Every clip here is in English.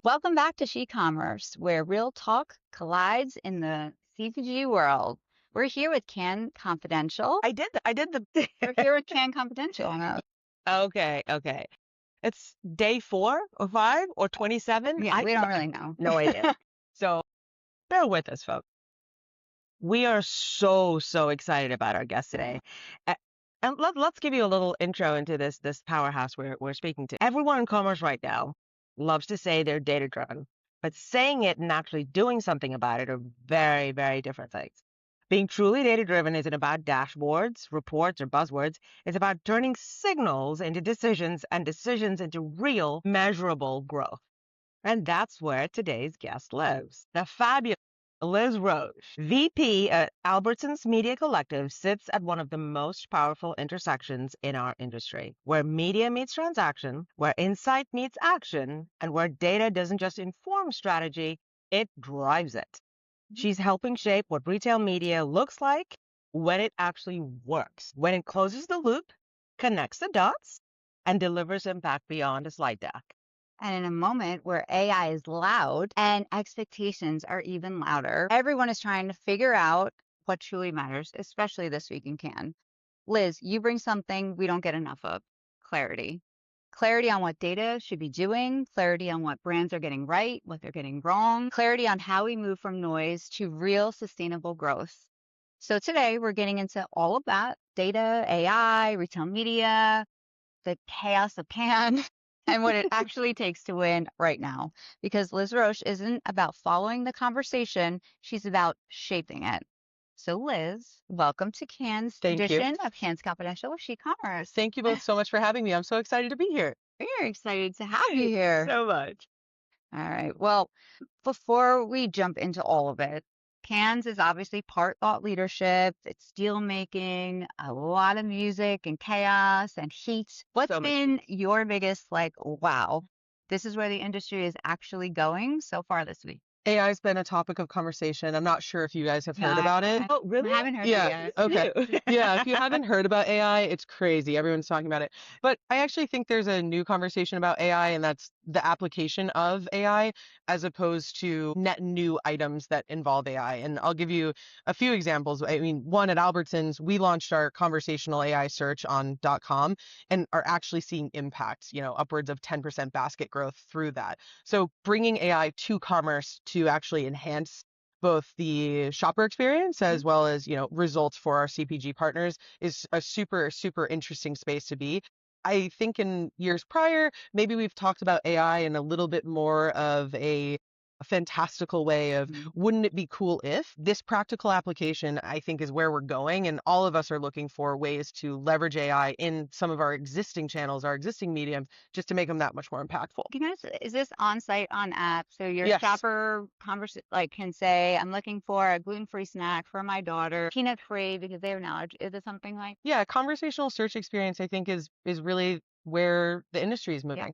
Welcome back to SheCOMMERCE, where real talk collides in the CPG world. We're here with Can Confidential. I did the We're here with Can Confidential. okay. It's day 4 or 5 or 27. Yeah, we don't really know. No idea. So bear with us, folks. We are so excited about our guest today. A- And let's give you a little intro into this powerhouse we're speaking to. Everyone in commerce right now loves to say they're data driven, but saying it and actually doing something about it are very different things. Being truly data driven isn't about dashboards, reports, or buzzwords. It's about turning signals into decisions and decisions into real, measurable growth. And that's where today's guest lives. The fabulous Liz Roche, VP at Albertsons Media Collective, sits at one of the most powerful intersections in our industry, where media meets transaction, where insight meets action, and where data doesn't just inform strategy, it drives it. She's helping shape what retail media looks like when it actually works, when it closes the loop, connects the dots, and delivers impact beyond a slide deck. And in a moment where AI is loud and expectations are even louder, everyone is trying to figure out what truly matters, especially this week in Can. Liz, you bring something we don't get enough of: clarity. Clarity on what data should be doing, clarity on what brands are getting right, what they're getting wrong, clarity on how we move from noise to real sustainable growth. So today we're getting into all of that: data, AI, retail media, the chaos of Can, and what it actually takes to win right now. Because Liz Roche isn't about following the conversation, she's about shaping it. So Liz, welcome to Can's Thank you. edition of Can's Confidential with SheCOMMERCE. Thank you both so much for having me. I'm so excited to be here. We're excited to have you here. So much. All right. Well, before we jump into all of it, Cannes is obviously part thought leadership. It's deal making, a lot of music and chaos and heat. What's So much been your biggest, like, wow, this is where the industry is actually going so far this week? AI has been a topic of conversation. I'm not sure if you guys have heard about it. Oh, really? I haven't heard Yeah. that yet. Okay. Yeah. If you haven't heard about AI, it's crazy. Everyone's talking about it. But I actually think there's a new conversation about AI, and that's the application of AI as opposed to net new items that involve AI. And I'll give you a few examples. I mean, one, at Albertsons, we launched our conversational AI search on .com and are actually seeing impact, upwards of 10% basket growth through that. So bringing AI to commerce to actually enhance both the shopper experience as well as, results for our CPG partners is a super interesting space to be. I think in years prior, maybe we've talked about AI in a little bit more of a fantastical way of wouldn't it be cool if. This practical application, I think, is where we're going, and all of us are looking for ways to leverage AI in some of our existing channels, our existing mediums, just to make them that much more impactful. Is this on site, on app? So your Yes. shopper can say, I'm looking for a gluten-free snack for my daughter, peanut-free because they have an allergy. Is it something like? Yeah, conversational search experience, I think, is really where the industry is Yeah. moving.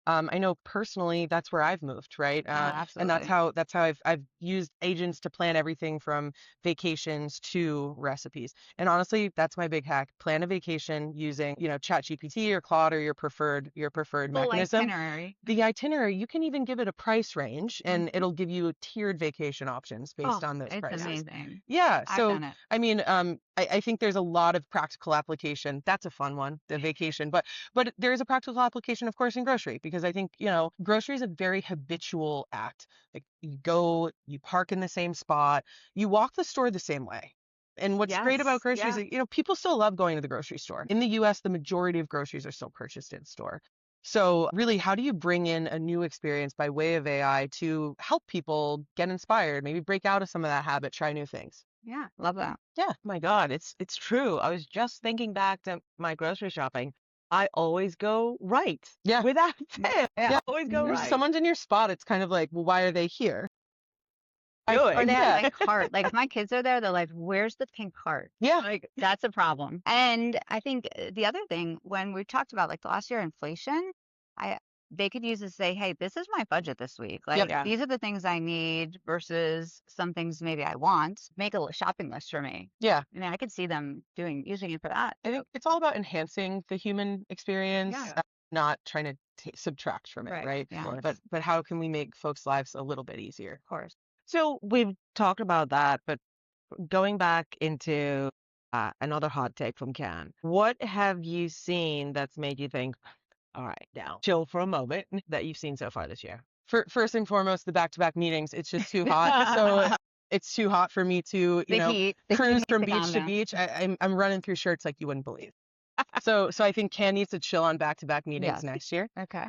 I know personally that's where I've moved, right? And Absolutely. that's how I've used agents to plan everything from vacations to recipes. And honestly, that's my big hack. Plan a vacation using, ChatGPT or Claude or your preferred Full mechanism. itinerary. The itinerary, you can even give it a price range, and it'll give you tiered vacation options based Oh, on those it's prices. amazing. Yeah, I've so done it. I mean, I think there's a lot of practical application. That's a fun one, the vacation. But there is a practical application, of course, in grocery, because I think, grocery is a very habitual act. Like you go, you park in the same spot, you walk the store the same way. And what's great about Yes. groceries Yeah. is, people still love going to the grocery store. In the US, the majority of groceries are still purchased in store. So really, how do you bring in a new experience by way of AI to help people get inspired, maybe break out of some of that habit, try new things? Yeah. Love that. Yeah, my God, it's true. I was just thinking back to my grocery shopping. I always go right. Yeah. Without fail. Yeah. I always go Mhm. right. Someone's in your spot, it's kind of like, well, why are they here? Or they have Yeah. like cart. Like if my kids are there, they're like, "Where's the pink cart?" Yeah. Like that's a problem. And I think the other thing, when we talked about like the last year inflation, I they could use to say, "Hey, this is my budget this week. Like Yep. these are the things I need versus some things maybe I want. Make a shopping list for me." Yeah. I mean, I could see them using it for that. I think it's all about enhancing the human experience. Yeah. not trying to subtract from it, right? Yeah. But how can we make folks' lives a little bit easier? Of course. So we've talked about that, but going back into another hot take from Can, what have you seen that's made you think, all right, now chill for a moment, that you've seen so far this year? First and foremost, the back-to-back meetings. It's just too hot. So it's too hot for me to, The heat cruise needs from to beach calm to down. beach. I'm running through shirts like you wouldn't believe. So I think Can needs to chill on back-to-back meetings Yes. next year. Okay.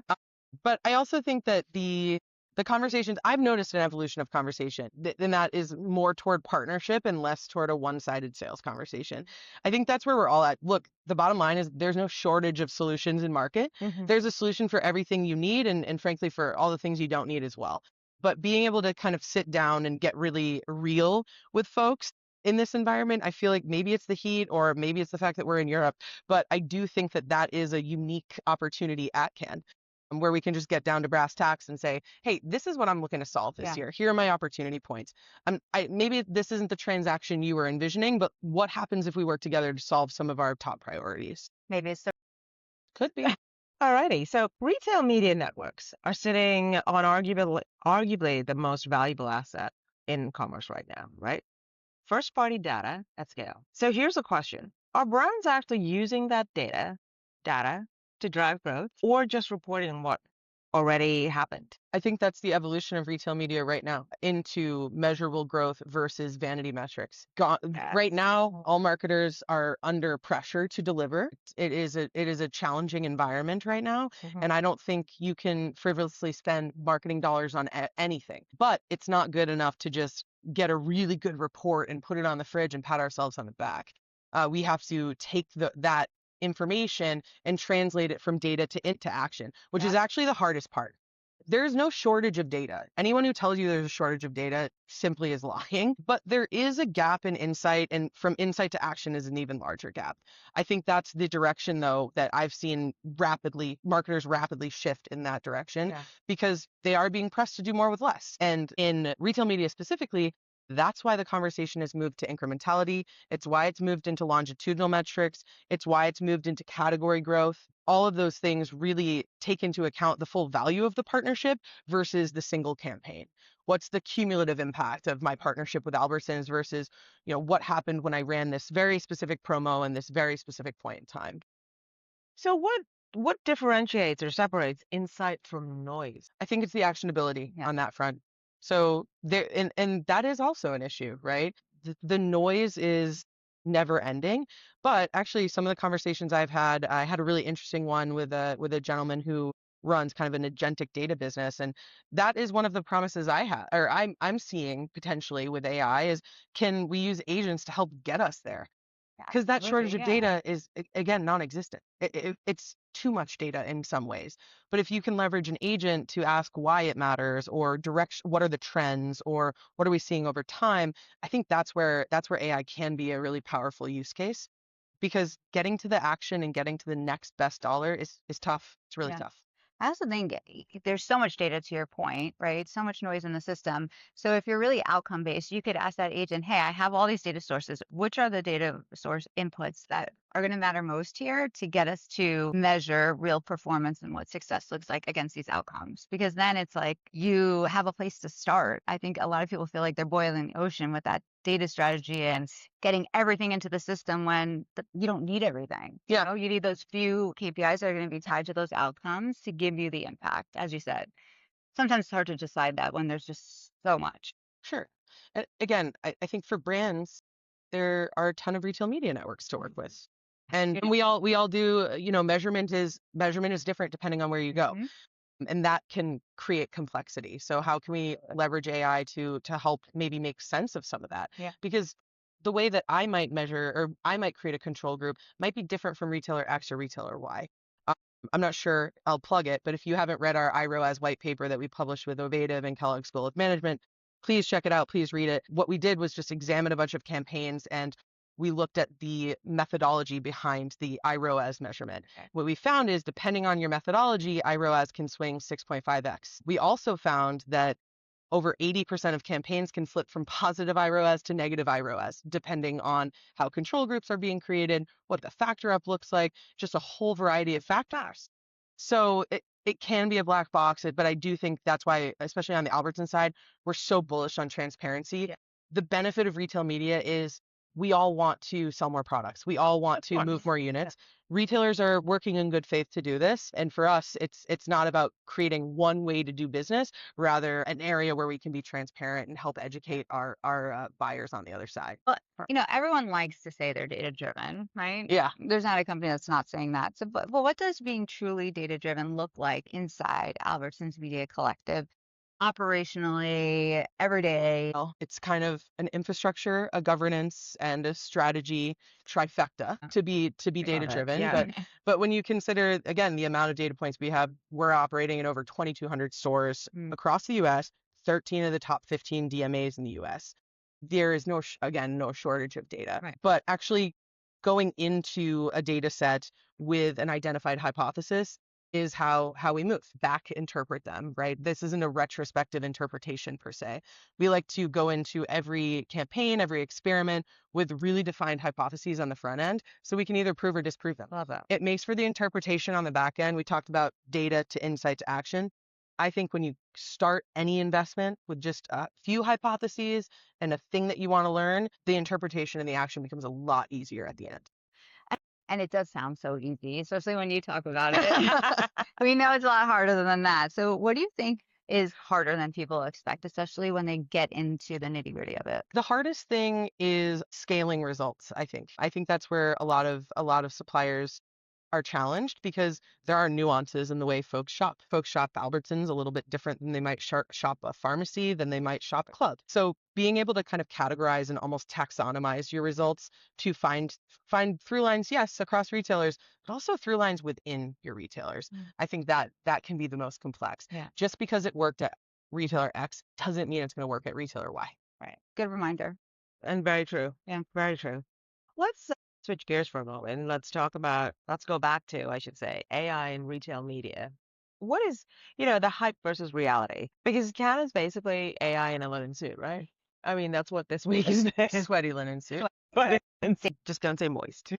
But I also think that the conversations, I've noticed an evolution of conversation, and that is more toward partnership and less toward a one-sided sales conversation. I think that's where we're all at. Look, the bottom line is there's no shortage of solutions in market. There's a solution for everything you need, and frankly, for all the things you don't need as well. But being able to kind of sit down and get really real with folks in this environment, I feel like maybe it's the heat or maybe it's the fact that we're in Europe, but I do think that that is a unique opportunity at Can, where we can just get down to brass tacks and say, hey, this is what I'm looking to solve this year. Here are my opportunity points. Maybe this isn't the transaction you were envisioning, but what happens if we work together to solve some of our top priorities? Maybe it's the Could be. Alrighty, so retail media networks are sitting on arguably the most valuable asset in commerce right now, right? First party data at scale. So here's a question. Are brands actually using that data to drive growth, or just reporting on what already happened? I think that's the evolution of retail media right now into measurable growth versus vanity metrics. Right now, all marketers are under pressure to deliver. It is a challenging environment right now, and I don't think you can frivolously spend marketing dollars on anything. But it's not good enough to just get a really good report and put it on the fridge and pat ourselves on the back. We have to take that information and translate it from data into action, which is actually the hardest part. There's no shortage of data. Anyone who tells you there's a shortage of data simply is lying, but there is a gap in insight, and from insight to action is an even larger gap. I think that's the direction, though, that I've seen marketers rapidly shift in that direction, because they are being pressed to do more with less. And in retail media specifically, that's why the conversation has moved to incrementality. It's why it's moved into longitudinal metrics. It's why it's moved into category growth. All of those things really take into account the full value of the partnership versus the single campaign. What's the cumulative impact of my partnership with Albertsons versus, what happened when I ran this very specific promo and this very specific point in time. So what differentiates or separates insight from noise? I think it's the actionability on that front. So there, and that is also an issue, right? The noise is never ending. But actually, some of the conversations I had a really interesting one with a gentleman who runs kind of an agentic data business, and that is one of the promises I have, or I'm seeing potentially with AI, is can we use agents to help get us there? Because that shortage of data is, again, non-existent. It's too much data in some ways. But if you can leverage an agent to ask why it matters, or what are the trends, or what are we seeing over time, I think that's where AI can be a really powerful use case, because getting to the action and getting to the next best dollar is tough. It's really tough. I also think there's so much data, to your point, right? So much noise in the system. So if you're really outcome based, you could ask that agent, hey, I have all these data sources. Which are the data source inputs that are going to matter most here to get us to measure real performance and what success looks like against these outcomes? Because then it's like you have a place to start. I think a lot of people feel like they're boiling the ocean with that data strategy and getting everything into the system when you don't need everything. You need those few KPIs that are going to be tied to those outcomes to give you the impact, as you said. Sometimes it's hard to decide that when there's just so much. Sure. Again, I think for brands, there are a ton of retail media networks to work with. And we all do, measurement is different depending on where you go. And that can create complexity. So how can we leverage AI to help maybe make sense of some of that? Because the way that I might measure, or I might create a control group, might be different from retailer X or retailer Y. I'm not sure, I'll plug it, but if you haven't read our iROAS white paper that we published with Ovative and Kellogg School of Management, please check it out. Please read it. What we did was just examine a bunch of campaigns, and we looked at the methodology behind the iROAS measurement. What we found is, depending on your methodology, iROAS can swing 6.5x. We also found that over 80% of campaigns can flip from positive iROAS to negative iROAS, depending on how control groups are being created, what the factor up looks like, just a whole variety of factors. So it can be a black box, but I do think that's why, especially on the Albertson side, we're so bullish on transparency. Yeah. The benefit of retail media is we all want to sell more products. We all want to move more units. Retailers are working in good faith to do this. And for us, it's not about creating one way to do business, rather an area where we can be transparent and help educate our buyers on the other side. But, everyone likes to say they're data driven, right? Yeah. There's not a company that's not saying that. So, but what does being truly data driven look like inside Albertsons Media Collective, operationally, every day? Well, it's kind of an infrastructure, a governance, and a strategy trifecta to be data driven. Yeah. But when you consider again the amount of data points we have, we're operating in over 2,200 stores across the U.S., 13 of the top 15 DMAs in the U.S. There is no shortage of data. Right. But actually going into a data set with an identified hypothesis is how we move back interpret them, right? This isn't a retrospective interpretation per se. We like to go into every campaign, every experiment with really defined hypotheses on the front end so we can either prove or disprove them. Love that. It makes for the interpretation on the back end. We talked about data to insight to action. I think when you start any investment with just a few hypotheses and a thing that you want to learn, the interpretation and the action becomes a lot easier at the end. And it does sound so easy, especially when you talk about it. We know it's a lot harder than that. So what do you think is harder than people expect, especially when they get into the nitty-gritty of it? The hardest thing is scaling results, I think. I think that's where a lot of suppliers are challenged because there are nuances in the way folks shop. Folks shop Albertsons a little bit different than they might shop a pharmacy, than they might shop a club. So being able to kind of categorize and almost taxonomize your results to find through lines, yes, across retailers, but also through lines within your retailers. I think that can be the most complex. Yeah. Just because it worked at retailer X doesn't mean it's going to work at retailer Y. Right. Good reminder. And very true. Yeah. Very true. Let's switch gears for a moment and let's go back to, I should say, AI and retail media. What is, the hype versus reality? Because Canada's basically AI in a linen suit, right? I mean, that's what this week is. Sweaty linen suit. Just don't say moist.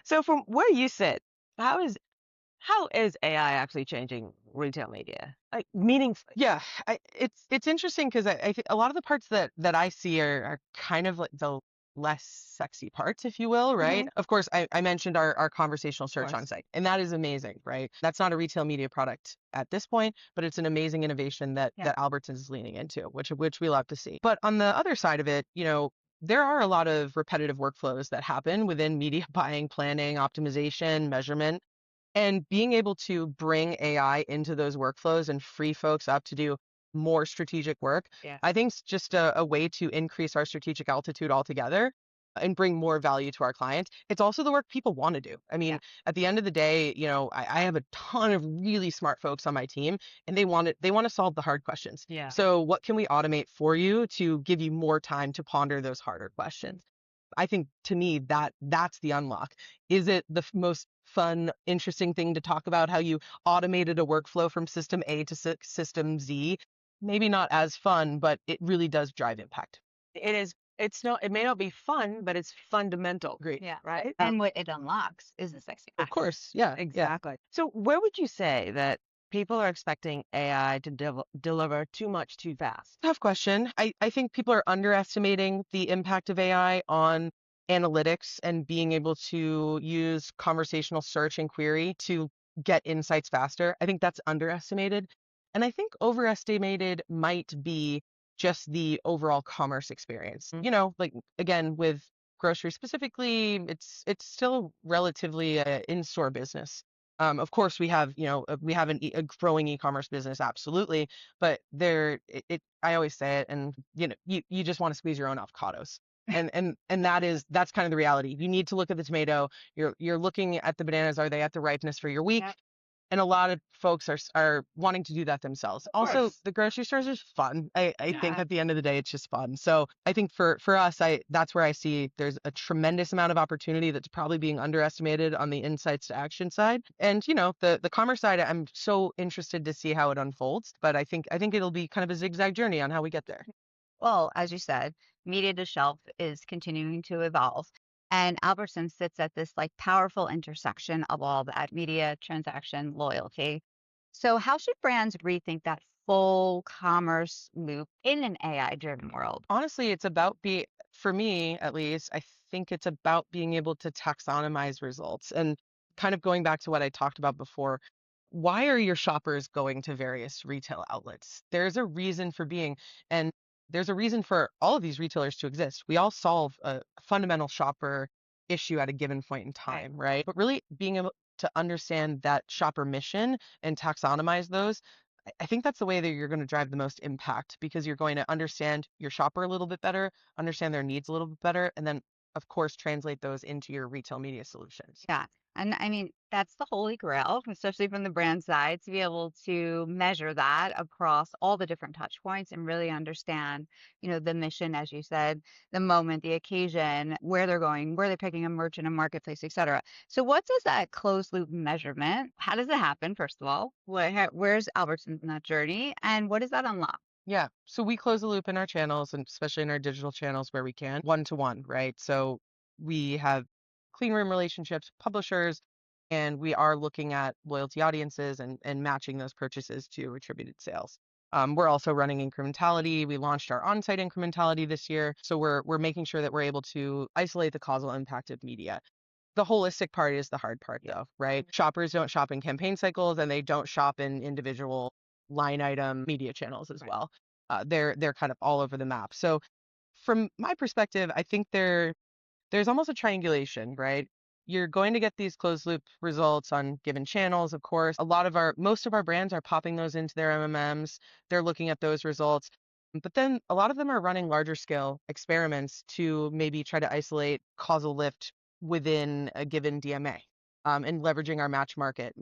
So from where you sit, how is AI actually changing retail media? Like meaningfully? Yeah, it's interesting because I think a lot of the parts that I see are kind of like the less sexy parts, if you will, right? Of course, I mentioned our conversational search on site, and that is amazing, right? That's not a retail media product at this point, but it's an amazing innovation that Albertsons is leaning into, which we love to see. But on the other side of it, there are a lot of repetitive workflows that happen within media buying, planning, optimization, measurement. And being able to bring AI into those workflows and free folks up to do more strategic work, I think it's just a way to increase our strategic altitude altogether and bring more value to our clients. It's also the work people want to do. I mean, at the end of the day, I have a ton of really smart folks on my team and they want to solve the hard questions. Yeah. So what can we automate for you to give you more time to ponder those harder questions? I think to me that's the unlock. Is it the most fun, interesting thing to talk about how you automated a workflow from system A to system Z? Maybe not as fun, but it really does drive impact. It is. It may not be fun, but it's fundamental. Great. Yeah. Right. And what it unlocks is the sexy Of part. course. Yeah. Exactly. So where would you say that people are expecting AI to deliver too much too fast? Tough question. I think people are underestimating the impact of AI on analytics and being able to use conversational search and query to get insights faster. I think that's underestimated. And I think overestimated might be just the overall commerce experience. Like again, with grocery specifically, it's still relatively an in-store business. Of course, we have a growing e-commerce business, absolutely, but I always say it, and you just want to squeeze your own avocados, and that's kind of the reality. You need to look at the tomato. You're looking at the bananas. Are they at the ripeness for your week? Yep. And a lot of folks are wanting to do that themselves. Also, the grocery stores is fun. I think at the end of the day, it's just fun. So I think for us, that's where I see there's a tremendous amount of opportunity that's probably being underestimated on the insights to action side. And the commerce side, I'm so interested to see how it unfolds. But I think it'll be kind of a zigzag journey on how we get there. Well, as you said, media to shelf is continuing to evolve. And Albertsons sits at this like powerful intersection of all that media, transaction, loyalty. So, how should brands rethink that full commerce loop in an AI driven world? Honestly, it's about for me at least, I think it's about being able to taxonomize results and kind of going back to what I talked about before. Why are your shoppers going to various retail outlets? There's a reason for being, and there's a reason for all of these retailers to exist. We all solve a fundamental shopper issue at a given point in Right. time, right? But really being able to understand that shopper mission and taxonomize those, I think that's the way that you're going to drive the most impact because you're going to understand your shopper a little bit better, understand their needs a little bit better, and then, of course, translate those into your retail media solutions. Yeah. And I mean, that's the holy grail, especially from the brand side, to be able to measure that across all the different touch points and really understand, the mission, as you said, the moment, the occasion, where they're going, where they're picking a merchant, a marketplace, et cetera. So what does that closed loop measurement, how does it happen, first of all? Where's Albertsons in that journey? And what does that unlock? Yeah. So we close the loop in our channels and especially in our digital channels where we can, one to one, right? So we have clean room relationships, publishers, and we are looking at loyalty audiences and matching those purchases to attributed sales. We're also running incrementality. We launched our on-site incrementality this year. So we're making sure that we're able to isolate the causal impact of media. The holistic part is the hard part though, right? Shoppers don't shop in campaign cycles and they don't shop in individual line item media channels as well. They're kind of all over the map. So from my perspective, I think there's almost a triangulation, right? You're going to get these closed loop results on given channels, of course. Most of our brands are popping those into their MMMs. They're looking at those results. But then a lot of them are running larger scale experiments to maybe try to isolate causal lift within a given DMA, and leveraging our match market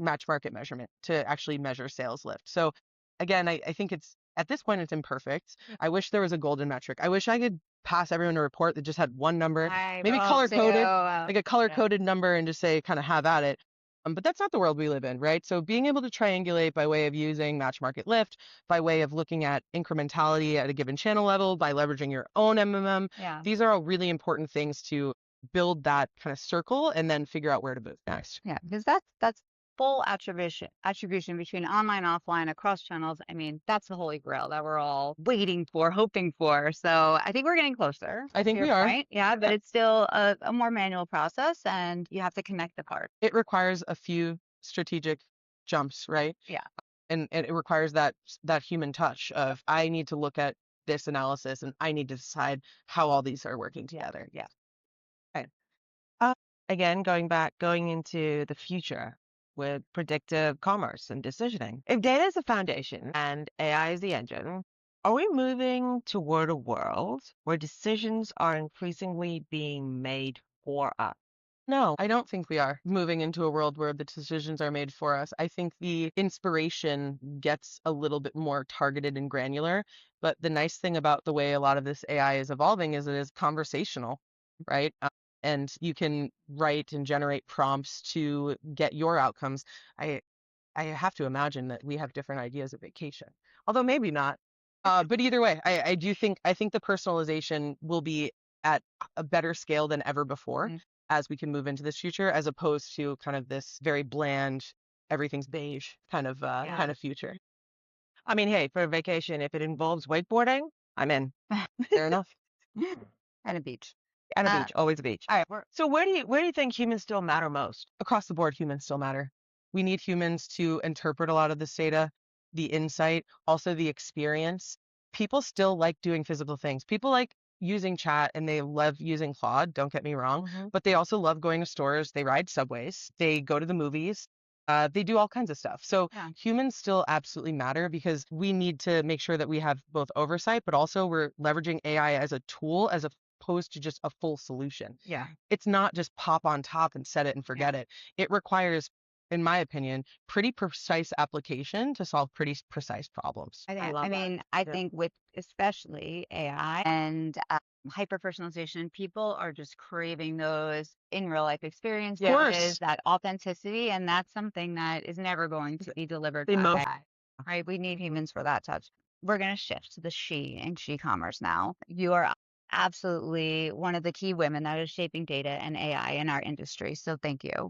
measurement to actually measure sales lift. So again, I think at this point it's imperfect. I wish there was a golden metric. I wish I could pass everyone a report that just had one number, I maybe hope color so. coded, like a color Yeah. coded number, and just say kind of have at it. But that's not the world we live in, right? So being able to triangulate by way of using match market lift, by way of looking at incrementality at a given channel level, by leveraging your own MMM, Yeah. these are all really important things to build that kind of circle and then figure out where to move next. Yeah, because that's full attribution between online, offline, across channels. I mean, that's the holy grail that we're all waiting for, hoping for. So I think we're getting closer I to think your we are. point. Yeah, but it's still a more manual process, and you have to connect the parts. It requires a few strategic jumps, right? Yeah. And it requires that human touch of I need to look at this analysis and I need to decide how all these are working together. Yeah. Okay. Again, going into the future with predictive commerce and decisioning. If data is the foundation and AI is the engine, are we moving toward a world where decisions are increasingly being made for us? No, I don't think we are moving into a world where the decisions are made for us. I think the inspiration gets a little bit more targeted and granular. But the nice thing about the way a lot of this AI is evolving is it is conversational, right? And you can write and generate prompts to get your outcomes. I I have to imagine that we have different ideas of vacation, although maybe not. But either way, I think the personalization will be at a better scale than ever before Mm. as we can move into this future, as opposed to kind of this very bland, everything's beige Yeah. kind of future. I mean, hey, for a vacation, if it involves wakeboarding, I'm in. Fair enough. And a beach. And a Uh, beach, always a beach. all right. We're So where do you think humans still matter most? Across the board, humans still matter. We need humans to interpret a lot of this data, the insight, also the experience. People still like doing physical things. People like using chat and they love using Claude, don't get me wrong, Mhm. but they also love going to stores, they ride subways, they go to the movies. They do all kinds of stuff. So Yeah. humans still absolutely matter because we need to make sure that we have both oversight, but also we're leveraging AI as a tool as opposed to just a full solution. Yeah. It's not just pop on top and set it and forget it. It requires, in my opinion, pretty precise application to solve pretty precise problems. I love that. mean, I Yeah. think with especially AI and hyper personalization, people are just craving those in real life experiences, Of course. that authenticity, and that's something that is never going to be delivered The by most AI, right? We need humans for that touch. We're going to shift to the she and she commerce now. You are absolutely one of the key women that is shaping data and AI in our industry. So thank you.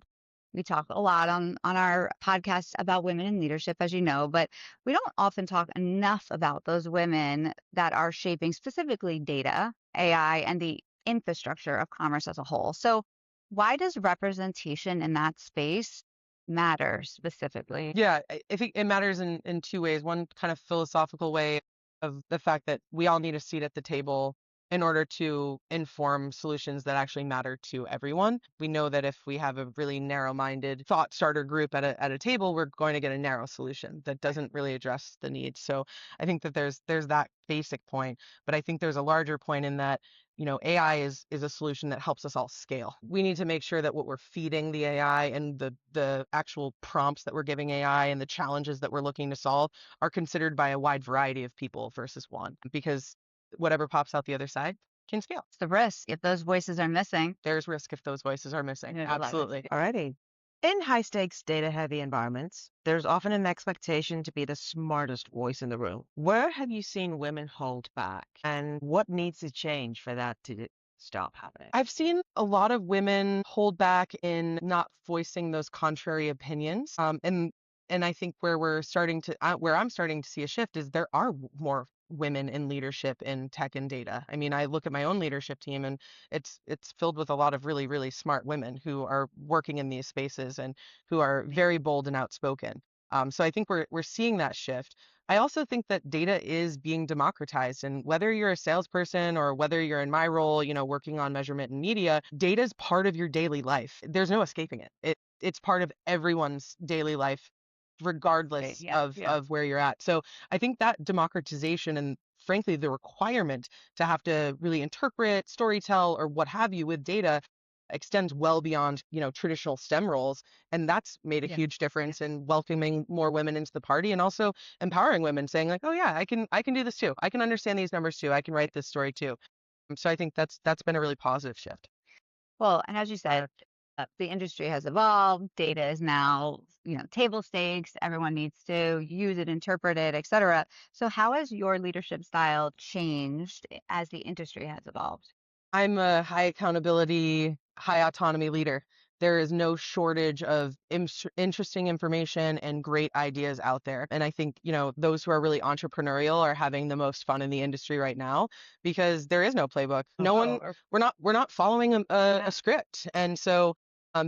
We talk a lot on our podcast about women in leadership, as you know, but we don't often talk enough about those women that are shaping specifically data, AI, and the infrastructure of commerce as a whole. So why does representation in that space matter specifically? Yeah, I think it matters in two ways. One kind of philosophical way of the fact that we all need a seat at the table in order to inform solutions that actually matter to everyone. We know that if we have a really narrow-minded thought starter group at a table, we're going to get a narrow solution that doesn't really address the needs. So I think that there's that basic point, but I think there's a larger point in that AI is a solution that helps us all scale. We need to make sure that what we're feeding the AI and the actual prompts that we're giving AI and the challenges that we're looking to solve are considered by a wide variety of people versus one, because whatever pops out the other side can scale. It's the risk if those voices are missing. There's risk if those voices are missing. Yeah, I love it. Absolutely. Alrighty. In high stakes, data heavy environments, there's often an expectation to be the smartest voice in the room. Where have you seen women hold back? And what needs to change for that to stop happening? I've seen a lot of women hold back in not voicing those contrary opinions. And I think where I'm starting to see a shift is there are more women in leadership in tech and data. I mean, I look at my own leadership team and it's filled with a lot of really, really smart women who are working in these spaces and who are very bold and outspoken. So I think we're seeing that shift. I also think that data is being democratized, and whether you're a salesperson or whether you're in my role, working on measurement and media, data is part of your daily life. There's no escaping it. It's part of everyone's daily life, regardless Yeah, of where you're at. So I think that democratization and frankly the requirement to have to really interpret, storytell, or what have you with data extends well beyond traditional STEM roles, and that's made a Yeah. huge difference in welcoming more women into the party and also empowering women, saying like, oh yeah, I can do this too, I can understand these numbers too, I can write this story too. So I think that's been a really positive shift. Well, and as you said, the industry has evolved. Data is now, table stakes. Everyone needs to use it, interpret it, et cetera. So how has your leadership style changed as the industry has evolved? I'm a high accountability, high autonomy leader. There is no shortage of interesting information and great ideas out there. And I think, those who are really entrepreneurial are having the most fun in the industry right now because there is no playbook. No one, we're not following a script. And so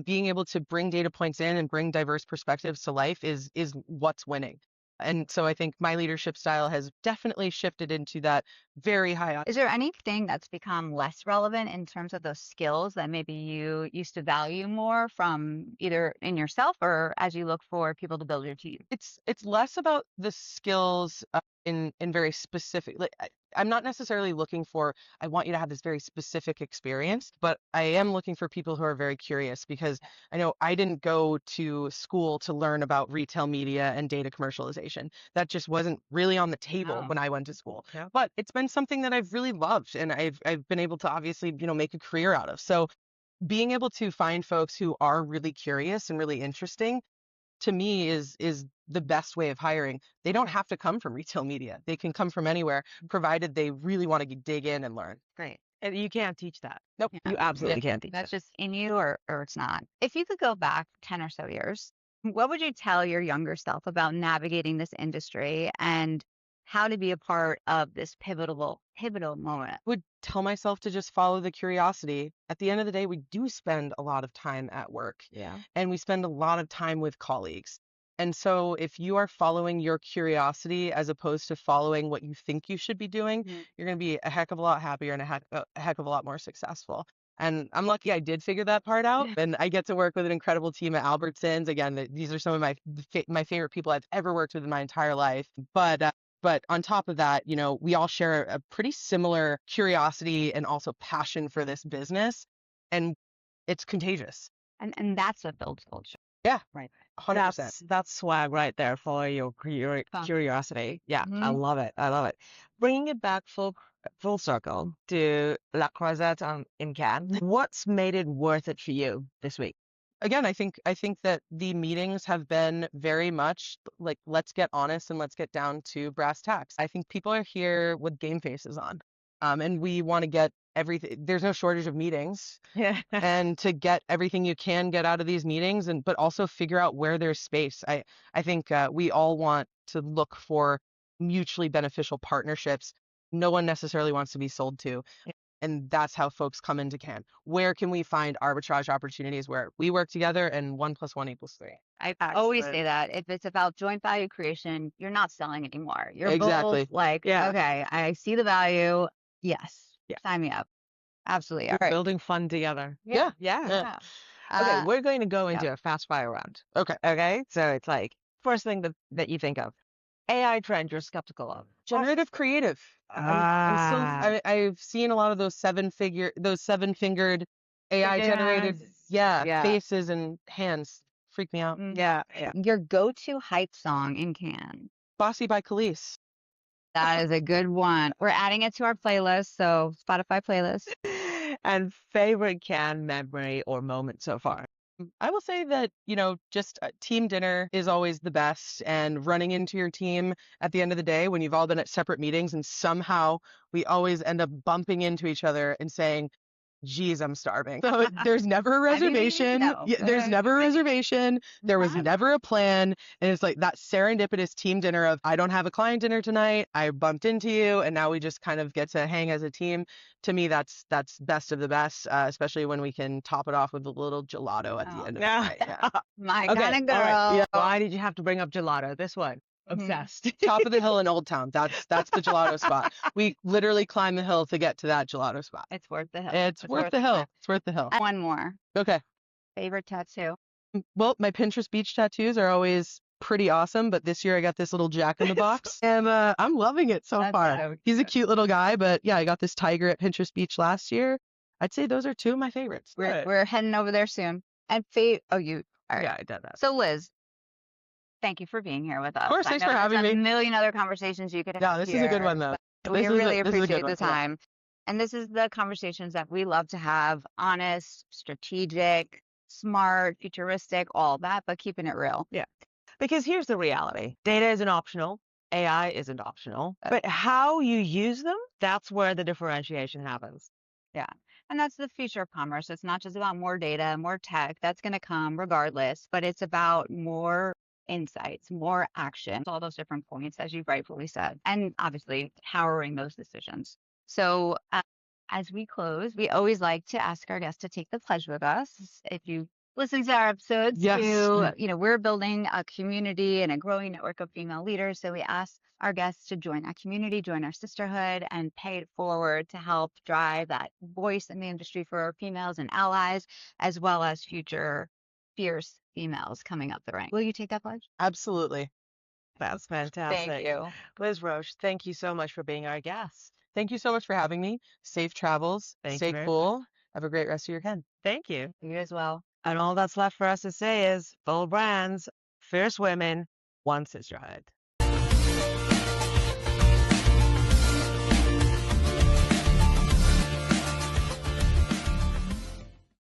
being able to bring data points in and bring diverse perspectives to life is what's winning. And so I think my leadership style has definitely shifted into that very high. Is there anything that's become less relevant in terms of those skills that maybe you used to value more from either in yourself or as you look for people to build your team? It's less about the skills in very specific. Like, I'm not necessarily looking for, I want you to have this very specific experience, but I am looking for people who are very curious because I know I didn't go to school to learn about retail media and data commercialization. That just wasn't really on the table No. when I went to school. Yeah. But it's been something that I've really loved and I've been able to obviously, make a career out of. So being able to find folks who are really curious and really interesting to me is the best way of hiring. They don't have to come from retail media. They can come from anywhere, provided they really want to dig in and learn. Great. And you can't teach that. Nope. Yeah. You absolutely can't teach That's that. just in you or it's not. If you could go back 10 or so years, what would you tell your younger self about navigating this industry and how to be a part of this pivotal moment? Would tell myself to just follow the curiosity. At the end of the day, we do spend a lot of time at work. Yeah. And we spend a lot of time with colleagues. And so if you are following your curiosity as opposed to following what you think you should be doing, you're going to be a heck of a lot happier and a heck of a lot more successful. And I'm lucky I did figure that part out. And I get to work with an incredible team at Albertsons. Again, these are some of my favorite people I've ever worked with in my entire life. But on top of that, we all share a pretty similar curiosity and also passion for this business. And it's contagious. And that's what builds culture. Yeah. Right. 100%. That's swag right there. Follow your Fun. curiosity. Yeah, I Mhm. love it. I love it. Bringing it back full circle to La Croisette in Cannes. What's made it worth it for you this week? Again, I think that the meetings have been very much like, let's get honest and let's get down to brass tacks. I think people are here with game faces on. And we want to get everything. There's no shortage of meetings, Yeah. and to get everything you can get out of these meetings, and but also figure out where there's space. I think we all want to look for mutually beneficial partnerships. No one necessarily wants to be sold to. And that's how folks come into Can. Where can we find arbitrage opportunities where we work together and 1 + 1 = 3? I always say Excellent. that if it's about joint value creation, you're not selling anymore. You're Exactly. both like, Yeah. okay, I see the value. Yes. Yeah. Sign me up. Absolutely. We're All right. building fun together. Yeah. Yeah. Yeah. Okay, Uh, we're going to go yeah. into a fast fire round. Okay. Okay, so it's like first thing that you think of, AI trend you're skeptical of. Generative creative. I've seen a lot of those seven-fingered AI generated, Yeah. faces and hands. Freak me out. Yeah. Your go-to hype song in Can. Bossy by Khalees. That is a good one. We're adding it to our playlist, so Spotify playlist. And favorite Can memory or moment so far. I will say that, just team dinner is always the best, and running into your team at the end of the day when you've all been at separate meetings and somehow we always end up bumping into each other and saying, geez, I'm starving. So there's never a reservation. No. Yeah, there's never a reservation. There was Not. never a plan. And it's like that serendipitous team dinner of, I don't have a client dinner tonight. I bumped into you, and now we just kind of get to hang as a team. To me, that's best of the best, especially when we can top it off with a little gelato at the end of the night. Yeah. My Okay, kind of girl. all right. Yeah. Why did you have to bring up gelato? This one. Obsessed. Top of the hill in Old Town. That's the gelato spot. We literally climb the hill to get to that gelato spot. It's worth the hill. It's worth the hill. It's worth the hill. And one more. Okay. Favorite tattoo. Well, my Pinterest beach tattoos are always pretty awesome, but this year I got this little Jack in the Box, and I'm loving it so That's far. so He's a cute. cute little guy, but yeah, I got this tiger at Pinterest Beach last year. I'd say those are two of my favorites. We're heading over there soon. And all right. Yeah, I did that. So Liz, thank you for being here with us. Of course, I thanks know for having there's me. a million other conversations you could have. No, this is a good one though. We This is really this is a good appreciate one, the yeah. time. And this is the conversations that we love to have: honest, strategic, smart, futuristic, all that, but keeping it real. Because here's the reality. Data isn't optional. AI isn't optional. But how you use them, that's where the differentiation happens. And that's the future of commerce. It's not just about more data, more tech. That's going to come regardless, but it's about more insights, more action, all those different points, as you rightfully said, and obviously powering those decisions. So as we close, we always like to ask our guests to take the pledge with us. If you listen to our episodes, Yes. we're building a community and a growing network of female leaders. So we ask our guests to join our community, join our sisterhood, and pay it forward to help drive that voice in the industry for our females and allies, as well as future fierce females coming up the rank. Will you take that pledge? Absolutely. That's fantastic. Thank you. Liz Roche, thank you so much for being our guest. Thank you so much for having me. Safe travels. Thank you Stay very cool. Have a great rest of your weekend. Thank you. You as well. And all that's left for us to say is bold brands, fierce women, one sisterhood.